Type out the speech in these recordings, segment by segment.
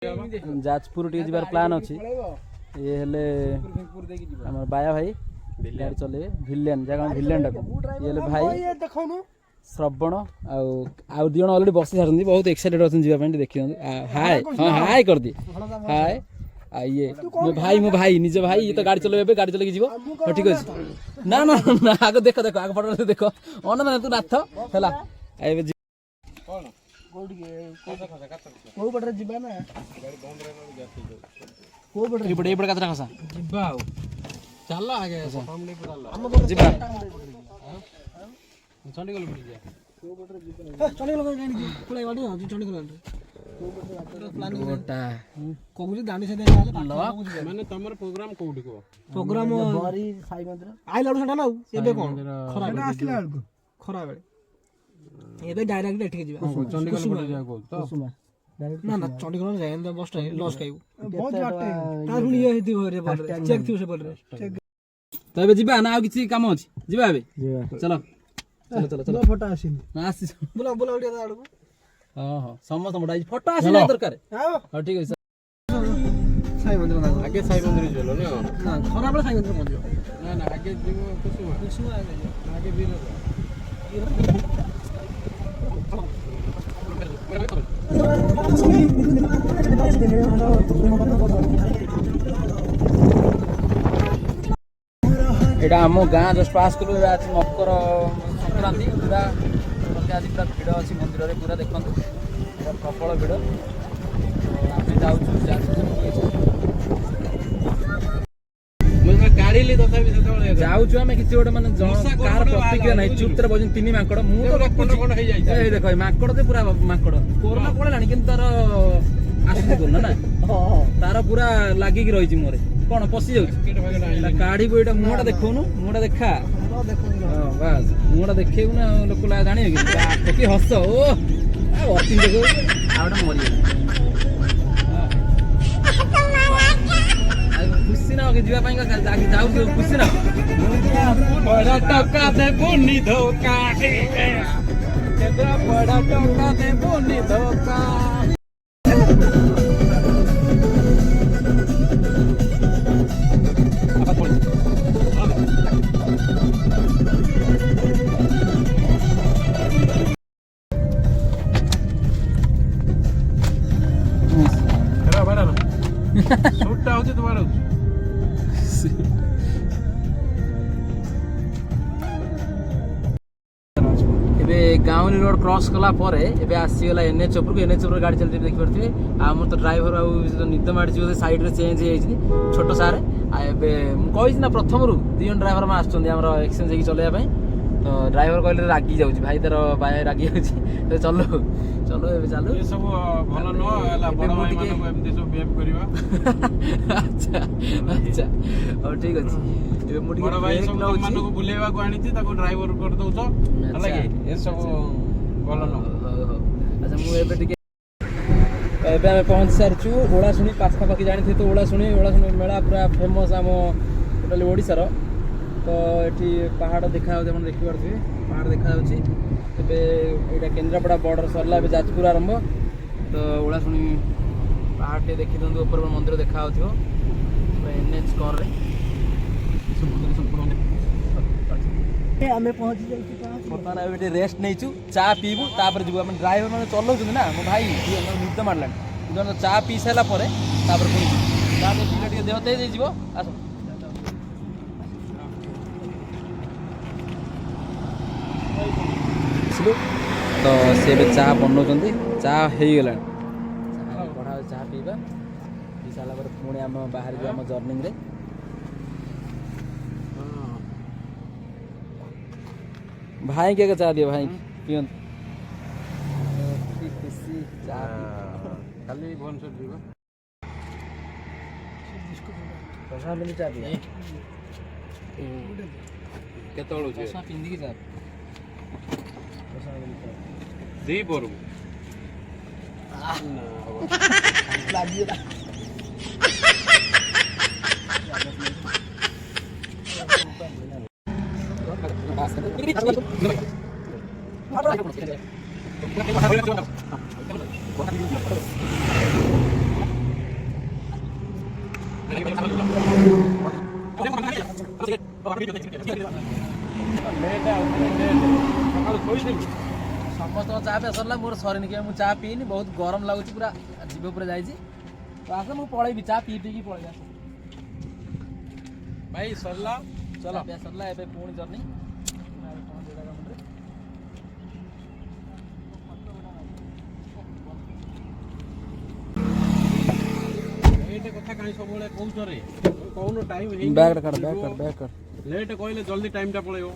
Jajpur T जबार plan अच्छी ये हेले हमर बाया भाई गाड़ी चले भिलेन जगह भिलेन डाक ये हेले भाई श्रवण आउ दिजन अलरेडी बसी सारती बहुत एक्साइटेड अच्छे जावाई देखी हाय हाँ हाय कर दी हाय ये मो भाई निज भाई ये तो गाड़ी चलो गाड़ी चलके जीव हाँ ठीक अच्छे ना ना ना आग देख देख आग फटो देख अन मैंने तू नाथ है ଏବେ ଡାଇରେକ୍ଟ ଏଠିକି ଯିବା ଚଣ୍ଡିଗଡ଼ ପଟେ ଯିବା କହୁଛ ତ ନା ନା ଚଣ୍ଡିଗଡ଼ ଯାଇ ବସ୍ ଟା ଲସ୍ ଖାଇବୁ ବହୁତ ବାଟ ତାର ପୁଣି ଇଏ ହେଇଥିବ ରେ ପଟେ ଚେକ୍ ଥିବ ସେ ପଟେ ତ ଏବେ ଯିବା ନା ଆଉ କିଛି କାମ ଅଛି ଯିବା ଏବେ ଚलो ଚलो ଚलो ଚलो ଫଟୋ ଆସିନି ଆସି ବୁଲା ବୁଲା ଉଡିଆ ଆଡକୁ ହଁ ହଁ ସମସ୍ତ ମୋଟା ଫଟୋ ଆସିଲା ଦରକାର ହଁ ଠିକ ଅଛି ସାଇ ମନ୍ଦିର ନା ଆगे ସାଇ ମନ୍ଦିର ଯିବ ନା ଖରା ବେଳେ ସାଇ ମନ୍ଦିର ପହଞ୍ଚିବ ନା ନା ଆगे ଯିବ କୁସୁମା ଆगे ବିରଜା एटा आम गाँ जस्ट पास कलु आज मकर संक्रांति पूरा आज पूरा भिड़ अच्छी मंदिर में पूरा देखते प्रबल भिड़ जाऊँ आम किसी गोटे मैंने कार प्रतिक्रिया ना चुप तरह बजे तीन माकड़ मुझे देख माकड़ तो पूरा माकड़ कोरोना पड़ेगा कि तार आसुची कोरोना ना तार पूरा लगिक रही मोरे कौन पशि जाऊँ काढ़ी ये मुहटा देखौनु मुहटा देखा बास मुहटा देखू ना लोक जाने कि हस ओ अति देख आउटा मरीगला खुशी ना जापाई जाऊ खुशी ना बड़ा टका दे बुनी धोखा बड़ा टका दे बुनी धोखा शूट होती तुम्हारा गाँवली रोड क्रॉस कला आसीगला एनएच उपरको एनएच उपर गाड़ी चलती देखी पारे आम तो ड्राइवर निद माड़ी साइड रे चेंज हो छोट सारे मुझे ना प्रथम रू दीजन ड्राइवर में आम एक्सचेंज चलैया तो ड्राइवर कहले रागी जाऊँ भाई तार बाय रागी जाऊँ चलो चलो ए चलो ये सब भलो न होला बड़ भाई मानको एमती सब बिहेव करबा अच्छा अच्छा और ठीक अछि ए मुडी बड़ भाई सब मानको बुलेवा को आनी थी ताको ड्राइवर कर दउ तो हला के ये सब भलो न अच्छा मु एबे टिके एबे हम पहुंच सारछु ओळा सुनी पाखा पाखी जानि थे तो ओळा सुनी मेला पूरा फेमस आम टोटली ओडिसा रो तो एठी पहाड़ देखा होते मन देखि परथि पहाड़ देखा होछि एबे एटा केन्द्रापड़ा बॉर्डर सरला एबे जाजपुर आरंभ तो ओळा सुनी पहाड़ टे देखि दंदु ऊपर मंदिर देखा होथियो एनएच कर रे हमें पहुंच जाई बर्तमान एबे रेस्ट नैछु चा पीबू तापर जीवु हम ड्राइवर माने चलौछन ना मो भाई निद मारलान जन चा पी साला परे तापर पुनी तापर पिला टिके देहते दे जीवो आसो तो सी चाह बनाऊँ चाह हो गला बढ़ा चाह पीवा पी सारा पर पुणी आम बाहर जो आम जर्निंग रे भाई के चाह दियो भाई पियन खुशी चाह खाली भनसर जीवा पैसा मिली चाह दिया केतळो जे पैसा पिंदी के चाह दी बोरू लागियो ସମସ୍ତଙ୍କ ଚା ପିଆ ସରିଲା ମୋର ସରିନି କି ମୁଁ ଚା ପିଇନି ବହୁତ ଗରମ ଲାଗୁଛି ପୁରା ଜିଭ ଉପରେ ଯାଇଛି ତ ଆସ ମୁଁ ପଳେଇବି ଚା ପିଇ ପିଇକି ପଳେଇବା ଭାଇ ସରିଲା ଚଲ ପିଆ ସରିଲା ଏବେ ପୁଣି ଜର୍ନି ଲେଟ୍ କଥା କାହିଁ ସବୁବେଳେ କହୁଛ ରେ କହୁନ ଟାଇମ୍ ହେଇନି ବ୍ୟାଗ୍ କାଟ ଲେଟ୍ କହିଲେ ଜଲ୍ଦି ଟାଇମ୍ଟା ପଳେଇବ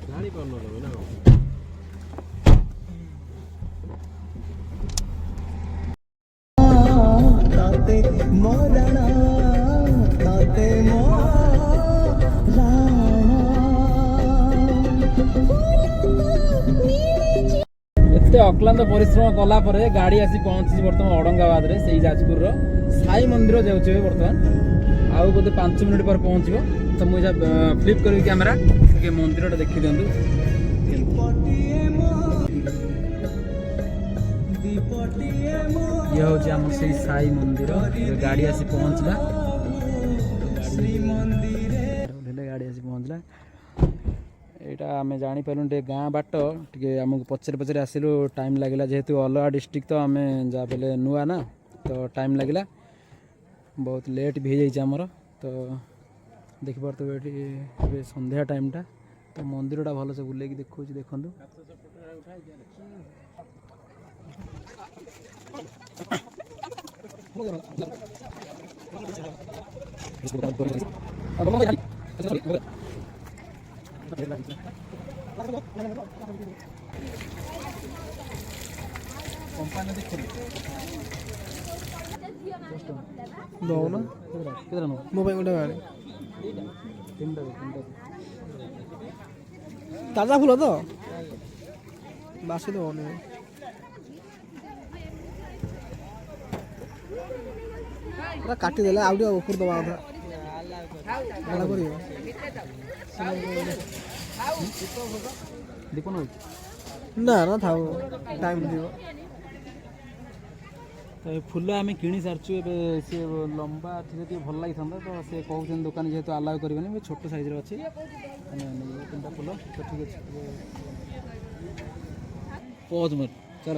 ଜାଣିପାରୁନ ତମେ ନା ଏତେ ଅକ୍ଲାନ୍ତ ପରିଶ୍ରମ କଲା ପରେ ଗାଡ଼ି ଆସି ପହଞ୍ଚିଛି ବର୍ତ୍ତମାନ ଔରଙ୍ଗାବାଦରେ ସେଇ ଯାଜପୁରର ସାଇ ମନ୍ଦିର ଯାଉଛି ଏବେ ବର୍ତ୍ତମାନ ଆଉ ବୋଧେ 5 ମିନିଟ୍ ପରେ ପହଞ୍ଚିବ ତ ମୁଁ ଯାହା ଫ୍ଲିପ୍ କରିବି କ୍ୟାମେରା ଟିକେ ମନ୍ଦିରଟା ଦେଖିଦିଅନ୍ତୁ ଇଏ ହେଉଛି ଆମର ସେଇ ସାଇ ମନ୍ଦିର ଗାଡ଼ି ଆସି ପହଞ୍ଚିଲା ଗାଡ଼ି ଆସି ପହଞ୍ଚିଲା ଏଇଟା ଆମେ ଜାଣିପାରିଲୁନି ଟିକେ ଗାଁ ବାଟ ଟିକେ ଆମକୁ ପଛରେ ଆସିଲୁ ଟାଇମ୍ ଲାଗିଲା ଯେହେତୁ ଅଲଗା ଡିଷ୍ଟ୍ରିକ୍ଟ ତ ଆମେ ଯାହା ବେଲେ ନୂଆ ନା ତ ଟାଇମ୍ ଲାଗିଲା ବହୁତ ଲେଟ୍ ବି ହେଇଯାଇଛି ଆମର ତ ଦେଖିପାରୁଥିବେ ଏଠି ଏବେ ସନ୍ଧ୍ୟା ଟାଇମ୍ଟା ତ ମନ୍ଦିରଟା ଭଲସେ ବୁଲେଇକି ଦେଖାଉଛି ଦେଖନ୍ତୁ ଦଉନ ମୋ ପାଇଁ ଗୋଟେ ଗାଡ଼ି ତାଜା ଫୁଲ ତ ବାସି ଦେବନି ପୁରା କାଟିଦେଲେ ଆଉ ଟିକେ ଉପର ଦେବା କଥା ଭଲ କରିବ ନା ନା ଥାଉ ଟାଇମ୍ ଯିବ ତ ଏ ଫୁଲ ଆମେ କିଣି ସାରିଛୁ ଏବେ ସେ ଲମ୍ବା ଥିଲେ ଟିକେ ଭଲ ଲାଗିଥାନ୍ତା ତ ସେ କହୁଛନ୍ତି ଦୋକାନ ଯେହେତୁ ଆଲାଉ କରିବେନି ଏବେ ଛୋଟ ସାଇଜ୍ର ଅଛି ଆମେ ନେଇଯିବୁ 3ଟା ଫୁଲ ତ ଠିକ୍ ଅଛି ପହଞ୍ଚ ମତ ଚାଲ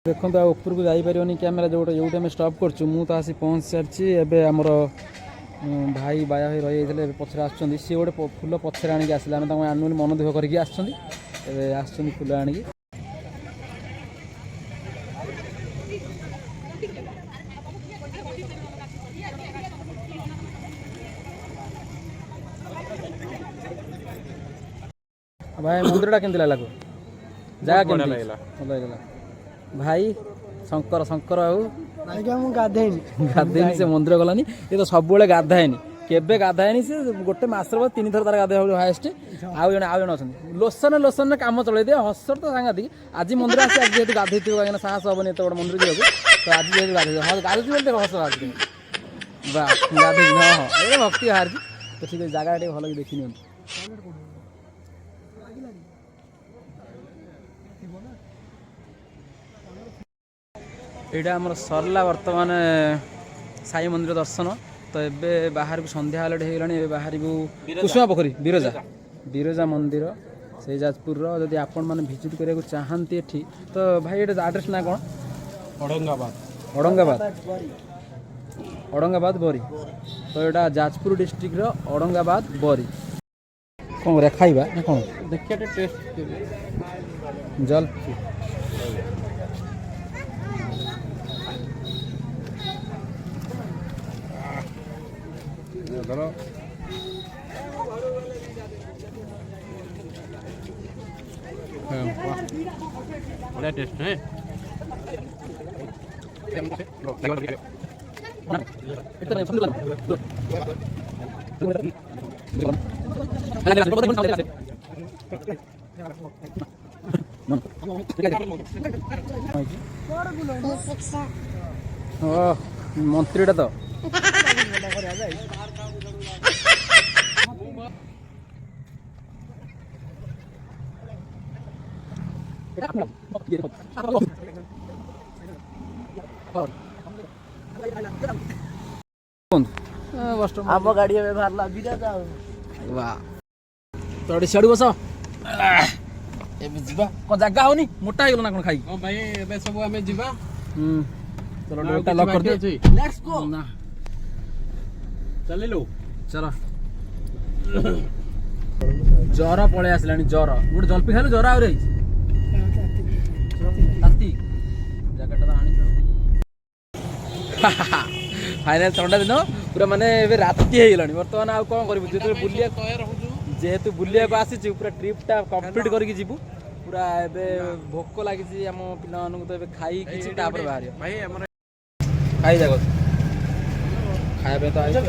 ଦେଖନ୍ତୁ ଆଉ ଉପରକୁ ଯାଇପାରିବନି କ୍ୟାମେରା ଯୋଉଠି ଆମେ ଷ୍ଟପ୍ କରୁଛୁ ମୁଁ ତ ଆସି ପହଞ୍ଚି ସାରିଛି ଏବେ ଆମର ଭାଇ ବାୟା ଭାଇ ରହିଯାଇଥିଲେ ଏବେ ପଛରେ ଆସୁଛନ୍ତି ସିଏ ଗୋଟେ ଫୁଲ ପଛରେ ଆଣିକି ଆସିଲେ ଆମେ ତାଙ୍କୁ ଆନୁ ବୋଲି ମନ ଦୁଃଖ କରିକି ଆସିଛନ୍ତି ଏବେ ଆସୁଛନ୍ତି ଫୁଲ ଆଣିକି ଭାଇ ମନ୍ଦିରଟା କେମିତି ଲାଗିଲା ଜାଗା କେମିତି ଲାଗିଲା ଭଲ ଲାଗିଲା ଭାଇ ଶଙ୍କର ଆଉ ମୁଁ ଗାଧେଇନି ସେ ମନ୍ଦିର ଗଲାନି ଏ ତ ସବୁବେଳେ ଗାଧାଏନି କେବେ ଗାଧାଏନି ସେ ଗୋଟେ ମାସର 3 ଥର ତାର ଗାଧୋଇବା ହାଏଷ୍ଟ ଆଉ ଜଣେ ଅଛନ୍ତି ଲୋସନରେ କାମ ଚଳେଇ ଦିଏ ହସର ତ ସାଙ୍ଗାତିକ ଆଜି ମନ୍ଦିର ଆସି ଆଜି ଯେହେତୁ ଗାଧୋଇଥିବ କାହିଁକିନା ସାହସ ହବନି ଏତେ ବଡ଼ ମନ୍ଦିର ଯିବାକୁ ତ ଆଜି ଯେହେତୁ ଗାଧୋଇଛି ବୋଲି ହସ ବାହାରୁଛି ବା ଗାଧୋଇ ହଁ ଏ ଭକ୍ତି ବାହାରିଛି ତ ଠିକ୍ ଅଛି ଜାଗା ଟିକେ ଭଲ କି ଦେଖି ନିଅନ୍ତୁ ଏଇଟା ଆମର ସରିଲା ବର୍ତ୍ତମାନ ସାଇ ମନ୍ଦିର ଦର୍ଶନ ତ ଏବେ ବାହାରକୁ ସନ୍ଧ୍ୟା ହେଲେ ହେଇଗଲାଣି ଏବେ ବାହାରିବୁ କୁସୁମା ପୋଖରୀ ବିରଜା ମନ୍ଦିର ସେଇ ଯାଜପୁରର ଯଦି ଆପଣମାନେ ଭିଜିଟ୍ କରିବାକୁ ଚାହାନ୍ତି ଏଠି ତ ଭାଇ ଏଇଟା ଆଡ୍ରେସ୍ ନା କ'ଣ ଅଡ଼ଙ୍ଗାବାଦ ବରୀ ତ ଏଇଟା ଯାଜପୁର ଡିଷ୍ଟ୍ରିକ୍ଟର ଅଡ଼ଙ୍ଗାବାଦ ବରୀ କ'ଣ କରିବା ଖାଇବା ନା କ'ଣ ଦେଖିବା ଟିକେ ଟେଷ୍ଟ ଜଲ୍ ଧର ବଢ଼ିଆ ଟେଷ୍ଟ मंत्रीटा तो ଆମ ଗାଡି ଏବେ ବାହାରିଲା ବିରାଟ ଆଉ ତୋ ସିଆଡୁ ବସ ଏବେ ଯିବା କଣ ଜାଗା ହଉନି ମୋଟା ହେଇଗଲ ନା କଣ ଖାଇ ହଁ ଭାଇ ଏବେ ସବୁ ଆମେ ଯିବା ଚलो ଡୋରଟା ଲକ୍ କରିଦିଅ ଲେଟ୍ସ ଗो ନା ଚାଲିଲୁ ଚଲ ଜର ପଳେଇ ଆସିଲାଣି ଜର ଗୋଟେ ଜଲପି ଖାଇଲୁ ଜର ଆହୁରି ହେଇଛି ରାତି ଜାଗାଟା ତ ଆଣିଛ ଫାଇନାଲ ଥଣ୍ଡା ଦିନ ପୁରା ମାନେ ଏବେ ରାତି ହେଇଗଲାଣି ବର୍ତ୍ତମାନ ଆଉ କଣ କରିବୁ ଯେହେତୁ ବୁଲିବାକୁ ଆସିଛୁ ପୁରା ଟ୍ରିପଟା କମ୍ପ୍ଲିଟ୍ କରିକି ଯିବୁ ପୁରା ଏବେ ଭୋକ ଲାଗିଛି ଆମ ପିଲାମାନଙ୍କୁ ତ ଏବେ ଖାଇ କିଛି ତାପରେ ବାହାରିବ ଭାଇ ଆମର ଖାଇ ଯାକ ଖାଇବା ପାଇଁ ତ ଆସିଛୁ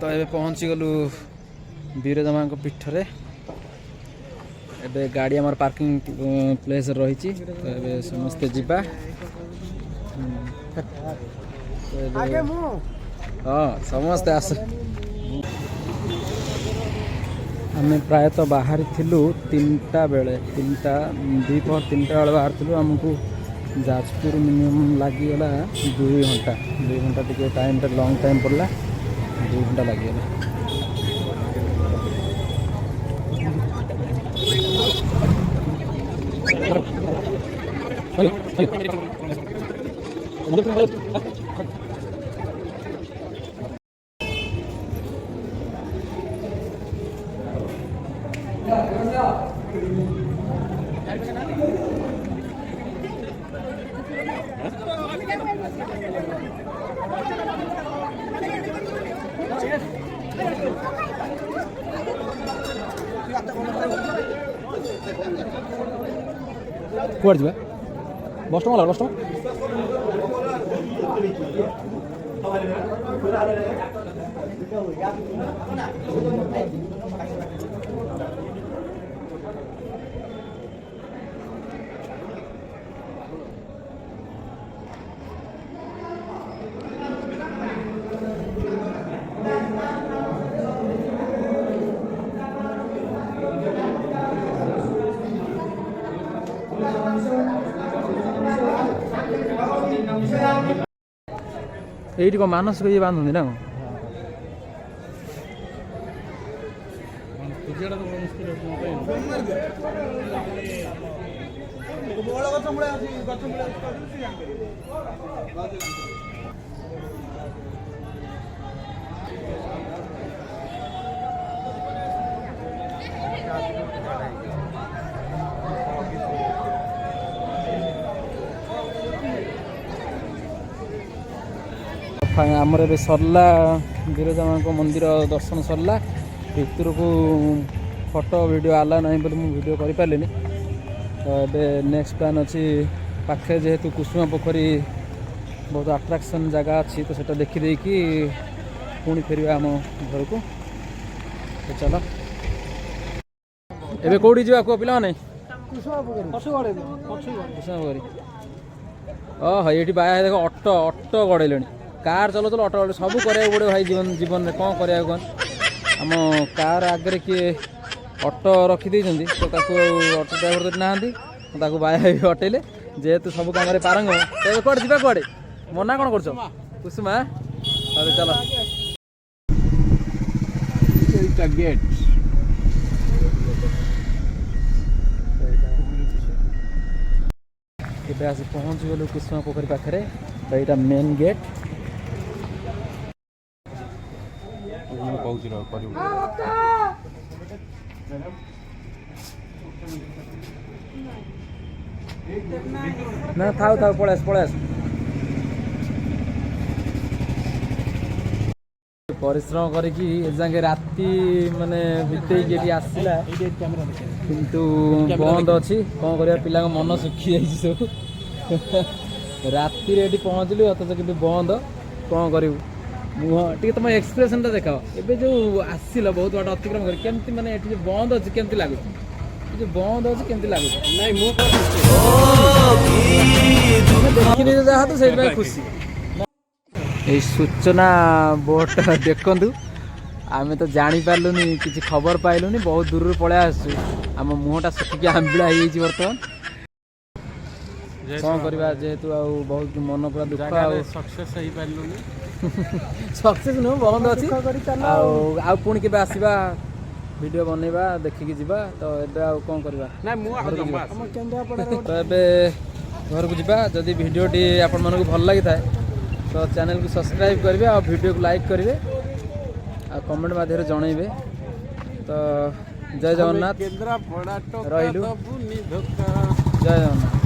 तो ये पहुँची गलु बिरजा माँ पीठरे एबे गाड़ी आमर पार्किंग प्लेस रही तो एबे समस्ते जीवा हाँ समस्ते आस आम प्रायतः बाहरी थिलु 3टा बेले 3टा दीपहर 3टा बेले बाहर थिलु आमको जाजपुर मिनिमम लगिगला 2 घंटा टी टाइम लंग टाइम पड़ला 2 घंटा लगिगला कुआड़ जा बस टमा बस ये मानस को ये बांधुंदी ना आमर ए सरला बिरजा माँ मंदिर दर्शन सरला भीतर को फोटो वीडियो आला ना बोली मुझे वीडियो कर पारे तो ये नेक्स्ट प्लान अच्छी पाखे जेहेतु कुसुमा पोखरी बहुत अट्राक्शन जगह अच्छी तो सेटा देखी कि पुणी फेर आम घर को तो चलो एबे कौड़ी जा कह पिला कुसुमा पोखरी ओह ये बाया देख ऑटो ऑटो गड़े कार चलो चलो ऑटो सब करा पड़े भाई जीवन जीवन में कौन करा कौन आम कार आगे किए ऑटो रखी तो ऑटो ड्राइवर तो ना बाया हटेले जेहेतु सब काम पारंग तो कौन जा कौड़े मना कौन कर कुसुमा चलो गेट ଏବେ ଆସି ପହଞ୍ଚିଗଲୁ କୁସୁମ ପୋଖରୀ ପାଖରେ। ତ ଏଇଟା ମେନ୍ ଗେଟ୍। ମୁଁ କହୁଛି ରହ କରିବୁ। ନା ଥାଉ ଥାଉ ପଳେଇ ଆସ। ପରିଶ୍ରମ କରିକି ଏ ଯାକେ ରାତି ମାନେ ବିତେଇକି ଏଠି ଆସିଲା, କିନ୍ତୁ ବନ୍ଦ ଅଛି। କ'ଣ କରିବା, ପିଲାଙ୍କ ମନ ଶୁଖି ଯାଇଛି ସବୁ। ରାତିରେ ଏଠି ପହଞ୍ଚିଲୁ ଅଥଚ କିନ୍ତୁ ବନ୍ଦ। କ'ଣ କରିବୁ, ମୁହଁ ଟିକେ ତମ ଏକ୍ସପ୍ରେସନଟା ଦେଖାଅ। ଏବେ ଯେଉଁ ଆସିଲ ବହୁତ ବାଟ ଅତିକ୍ରମ କରି, କେମିତି ମାନେ ଏଠି ଯେଉଁ ବନ୍ଦ ଅଛି କେମିତି ଲାଗୁଛି? ଯୋଉ ବନ୍ଦ ଅଛି କେମିତି ଲାଗୁଛି? ନାଇଁ ମୁଁ ଦେଖିନି ଯାହା ତ ସେଇଥିପାଇଁ ଖୁସି। এই ସୂଚନା ବୋର୍ଡଟା ଦେଖନ୍ତୁ, ଆମେ ତ ଜାଣିପାରିଲୁନି, କିଛି ଖବର ପାଇଲୁନି, ବହୁତ ଦୂରରୁ ପଳେଇ ଆସୁଛୁ। ଆମ ମୁହଁଟା ଶୁଖିକି ଆମ୍ବିଳା ହେଇଯାଇଛି ବର୍ତ୍ତମାନ। କ'ଣ କରିବା, ଯେହେତୁ ଆଉ ବହୁତ ମନ ପୁରା ଦୁଃଖ। ଆଉ ସକ୍ସେସ୍ ହେଇପାରିଲୁନି। ସକ୍ସେସ୍ ନୁହଁ, ବନ୍ଦ ଅଛି। ଆଉ ପୁଣି କେବେ ଆସିବା, ଭିଡ଼ିଓ ବନେଇବା, ଦେଖିକି ଯିବା। ତ ଏବେ ଆଉ କ'ଣ କରିବା, ନାଇଁ ମୁଁ ତ ଏବେ ଘରକୁ ଯିବା। ଯଦି ଭିଡ଼ିଓଟି ଆପଣମାନଙ୍କୁ ଭଲ ଲାଗିଥାଏ ତ ଚ୍ୟାନେଲକୁ ସବସ୍କ୍ରାଇବ୍ କରିବେ, ଆଉ ଭିଡ଼ିଓକୁ ଲାଇକ୍ କରିବେ, ଆଉ କମେଣ୍ଟ ମାଧ୍ୟମରେ ଜଣାଇବେ। ତ ଜୟ ଜଗନ୍ନାଥ, ରହିଲୁ। ଜୟ ଜଗନ୍ନାଥ।